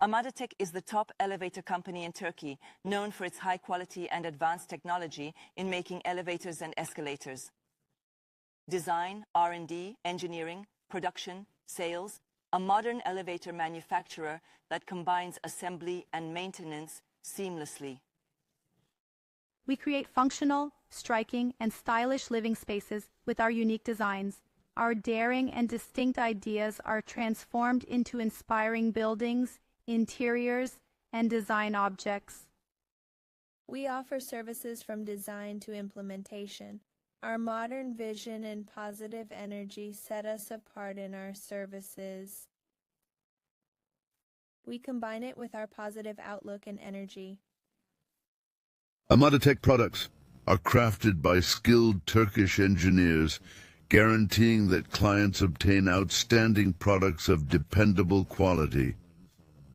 Amada Tech is the top elevator company in Turkey, known for its high quality and advanced technology in making elevators and escalators. Design, R&D, engineering, production, sales, a modern elevator manufacturer that combines assembly and maintenance seamlessly. We create functional, striking, and stylish living spaces with our unique designs. Our daring and distinct ideas are transformed into inspiring buildings, interiors, and design objects. We offer services from design to implementation. Our modern vision and positive energy set us apart in our services. We combine it with our positive outlook and energy. Amada Tech products are crafted by skilled Turkish engineers, guaranteeing that clients obtain outstanding products of dependable quality.